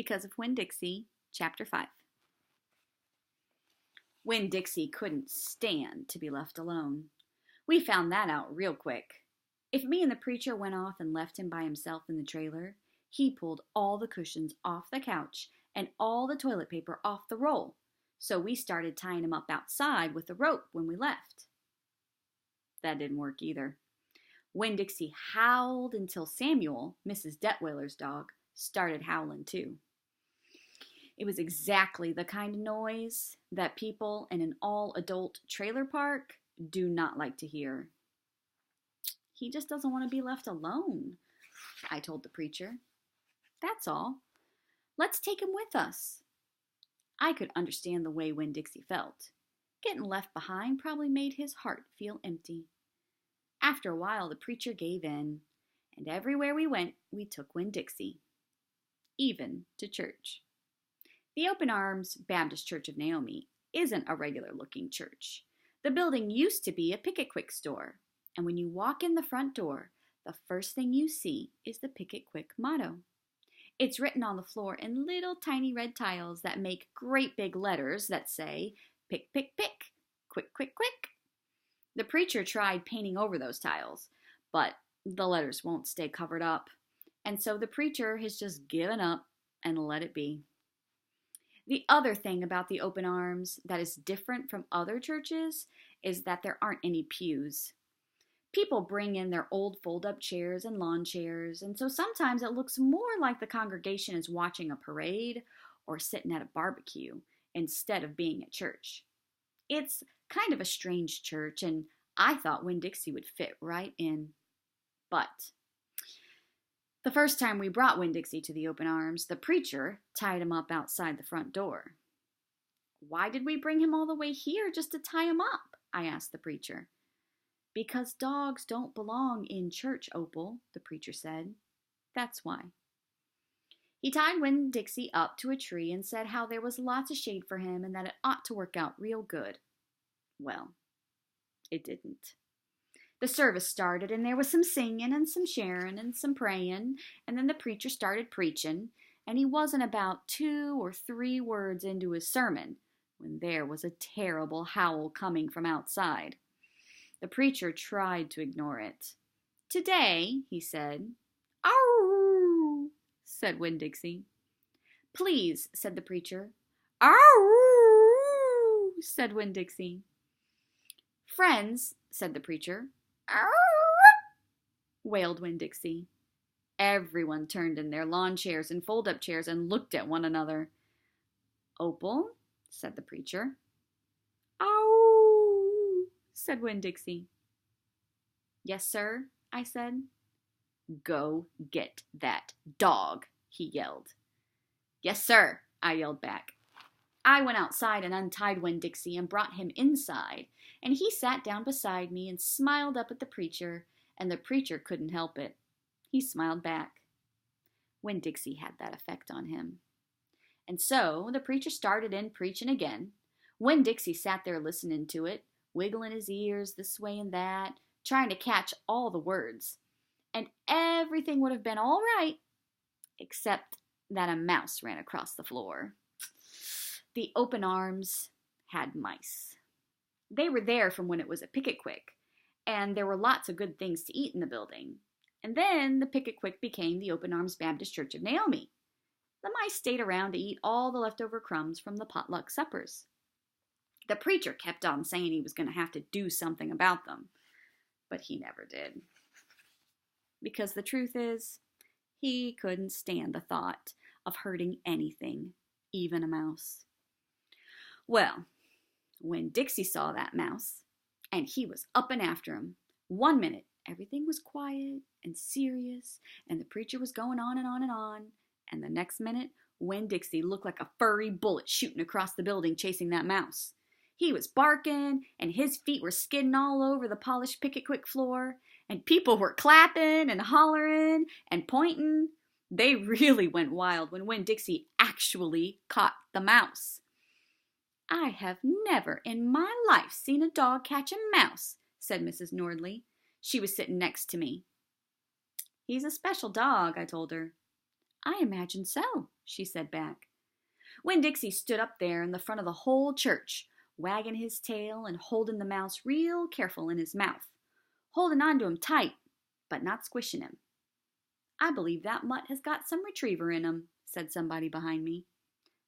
because of Winn-Dixie, Chapter 5. Winn-Dixie couldn't stand to be left alone. We found that out real quick. If me and the preacher went off and left him by himself in the trailer, he pulled all the cushions off the couch and all the toilet paper off the roll, so we started tying him up outside with a rope when we left. That didn't work either. Winn-Dixie howled until Samuel, Mrs. Detweiler's dog, started howling too. It was exactly the kind of noise that people in an all-adult trailer park do not like to hear. He just doesn't want to be left alone, I told the preacher. That's all. Let's take him with us. I could understand the way Winn-Dixie felt. Getting left behind probably made his heart feel empty. After a while, the preacher gave in, and everywhere we went, we took Winn-Dixie, even to church. The Open Arms Baptist Church of Naomi isn't a regular-looking church. The building used to be a Pick-It-Quick store, and when you walk in the front door, the first thing you see is the Pick-It-Quick motto. It's written on the floor in little tiny red tiles that make great big letters that say, pick, pick, pick, quick, quick, quick. The preacher tried painting over those tiles, but the letters won't stay covered up, and so the preacher has just given up and let it be. The other thing about the Open Arms that is different from other churches is that there aren't any pews. People bring in their old fold-up chairs and lawn chairs, and so sometimes it looks more like the congregation is watching a parade or sitting at a barbecue instead of being at church. It's kind of a strange church, and I thought Winn-Dixie would fit right in. But the first time we brought Winn-Dixie to the Open Arms, the preacher tied him up outside the front door. Why did we bring him all the way here just to tie him up? I asked the preacher. Because dogs don't belong in church, Opal, the preacher said. That's why. He tied Winn-Dixie up to a tree and said how there was lots of shade for him and that it ought to work out real good. Well, it didn't. The service started and there was some singing and some sharing and some praying, and then the preacher started preaching, and he wasn't about 2 or 3 words into his sermon when there was a terrible howl coming from outside. The preacher tried to ignore it. Today, he said. "Ow!" said Winn-Dixie. "Please," said the preacher. "Ow!" said Winn-Dixie. "Friends," said the preacher. "Ow!" wailed Winn-Dixie. Everyone turned in their lawn chairs and fold-up chairs and looked at one another. "Opal," said the preacher. "Ow!" said Winn-Dixie. "Yes, sir," I said. "Go get that dog," he yelled. "Yes, sir," I yelled back. I went outside and untied Winn-Dixie and brought him inside, and he sat down beside me and smiled up at the preacher, and the preacher couldn't help it. He smiled back. Winn-Dixie had that effect on him. And so the preacher started in preaching again. Winn-Dixie sat there listening to it, wiggling his ears this way and that, trying to catch all the words. And everything would have been all right, except that a mouse ran across the floor. The Open Arms had mice. They were there from when it was a Pick-It-Quick, and there were lots of good things to eat in the building. And then the Pick-It-Quick became the Open Arms Baptist Church of Naomi. The mice stayed around to eat all the leftover crumbs from the potluck suppers. The preacher kept on saying he was going to have to do something about them, but he never did. Because the truth is, he couldn't stand the thought of hurting anything, even a mouse. Well, when Dixie saw that mouse, and he was up and after him, 1 minute everything was quiet and serious, and the preacher was going on and on and on, and the next minute, Winn-Dixie looked like a furry bullet shooting across the building chasing that mouse. He was barking, and his feet were skidding all over the polished Pick-It-Quick floor, and people were clapping and hollering and pointing. They really went wild when Winn-Dixie actually caught the mouse. "I have never in my life seen a dog catch a mouse," said Mrs. Nordley. She was sitting next to me. "He's a special dog," I told her. I imagine so, she said back. Winn-Dixie stood up there in the front of the whole church, wagging his tail and holding the mouse real careful in his mouth, holding on to him tight, but not squishing him. I believe that mutt has got some retriever in him, said somebody behind me.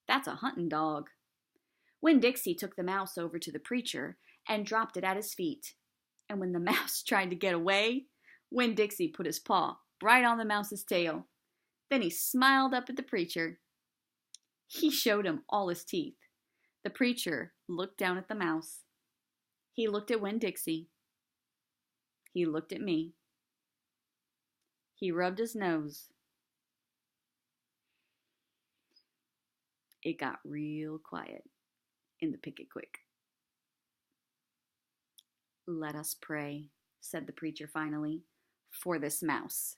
That's a hunting dog. Winn-Dixie took the mouse over to the preacher and dropped it at his feet. And when the mouse tried to get away, Winn-Dixie put his paw right on the mouse's tail. Then he smiled up at the preacher. He showed him all his teeth. The preacher looked down at the mouse. He looked at Winn-Dixie. He looked at me. He rubbed his nose. It got real quiet in the picket quick. Let us pray, said the preacher finally, for this mouse.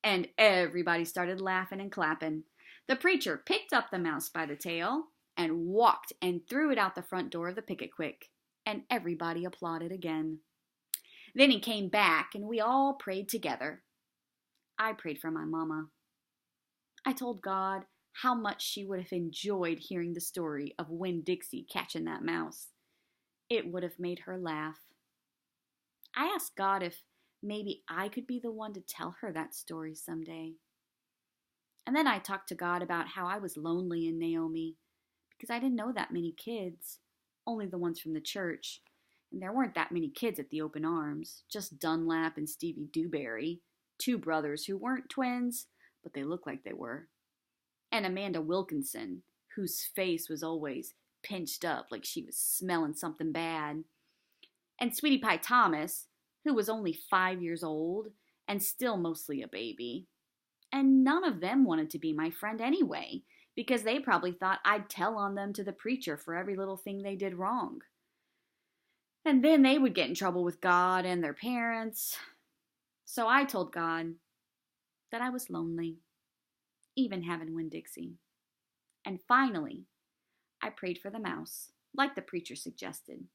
And everybody started laughing and clapping. The preacher picked up the mouse by the tail and walked and threw it out the front door of the picket quick, and everybody applauded again. Then he came back and we all prayed together. I prayed for my mama. I told God how much she would have enjoyed hearing the story of Winn-Dixie catching that mouse. It would have made her laugh. I asked God if maybe I could be the one to tell her that story someday. And then I talked to God about how I was lonely in Naomi because I didn't know that many kids, only the ones from the church. And there weren't that many kids at the Open Arms, just Dunlap and Stevie Dewberry, two brothers who weren't twins, but they looked like they were. And Amanda Wilkinson, whose face was always pinched up like she was smelling something bad. And Sweetie Pie Thomas, who was only 5 years old and still mostly a baby. And none of them wanted to be my friend anyway, because they probably thought I'd tell on them to the preacher for every little thing they did wrong. And then they would get in trouble with God and their parents. So I told God that I was lonely, even having Winn-Dixie. And finally, I prayed for the mouse, like the preacher suggested.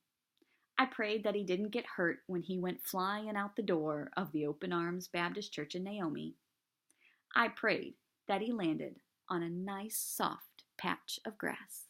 I prayed that he didn't get hurt when he went flying out the door of the Open Arms Baptist Church in Naomi. I prayed that he landed on a nice, soft patch of grass.